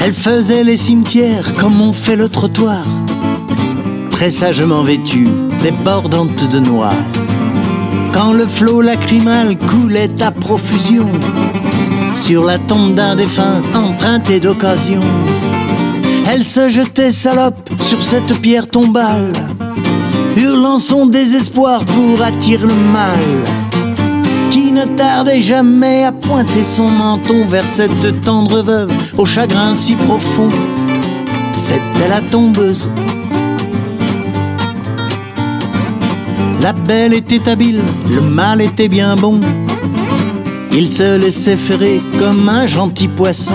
Elle faisait les cimetières comme on fait le trottoir, très sagement vêtue, débordante de noir. Quand le flot lacrymal coulait à profusion sur la tombe d'un défunt emprunté d'occasion, elle se jetait salope sur cette pierre tombale, hurlant son désespoir pour attirer le mal, qui ne tardait jamais à pointer son menton vers cette tendre veuve au chagrin si profond. C'était la tombeuse. La belle était habile, le mal était bien bon. Il se laissait ferrer comme un gentil poisson.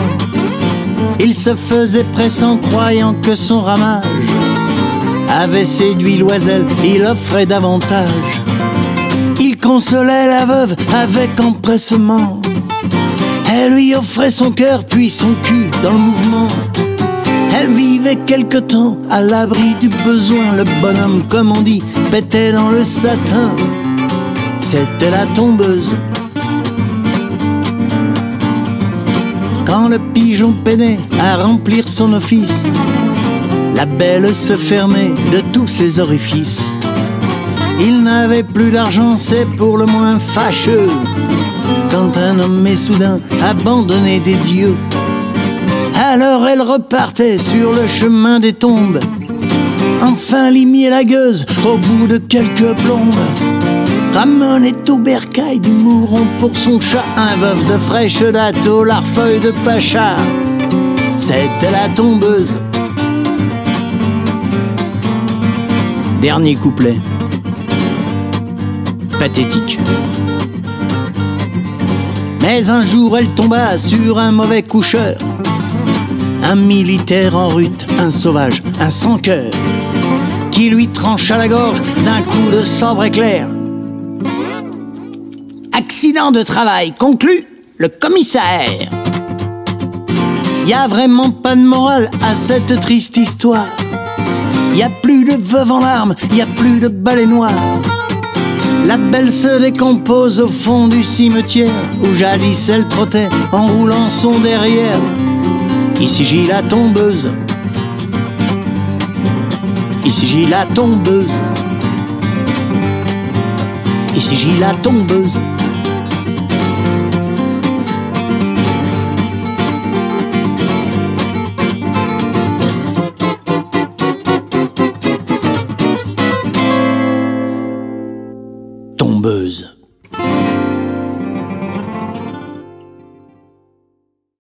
Il se faisait pressant croyant que son ramage avait séduit l'oiselle, il offrait davantage. Il consolait la veuve avec empressement. Elle lui offrait son cœur puis son cul dans le mouvement. Elle vivait quelque temps à l'abri du besoin. Le bonhomme, comme on dit, pétait dans le satin. C'était la tombeuse. Quand le pigeon peinait à remplir son office, la belle se fermait de tous ses orifices. Il n'avait plus d'argent, c'est pour le moins fâcheux quand un homme est soudain abandonné des dieux. Alors elle repartait sur le chemin des tombes, enfin limier la gueuse au bout de quelques plombes. Ramenait au bercail du mouron pour son chat, un veuf de fraîche date au larfeuille de pacha. C'était la tombeuse. Dernier couplet. Pathétique. Mais un jour elle tomba sur un mauvais coucheur, un militaire en rute, un sauvage, un sans-cœur, qui lui trancha la gorge d'un coup de sabre éclair. Accident de travail, conclut le commissaire. Y a vraiment pas de morale à cette triste histoire. Y a plus de veuve en larmes, y a plus de balai noir. La belle se décompose au fond du cimetière où jadis elle trottait en roulant son derrière. Ici gît la tombeuse. Ici gît la tombeuse. Ici gît la tombeuse. Tombeuse.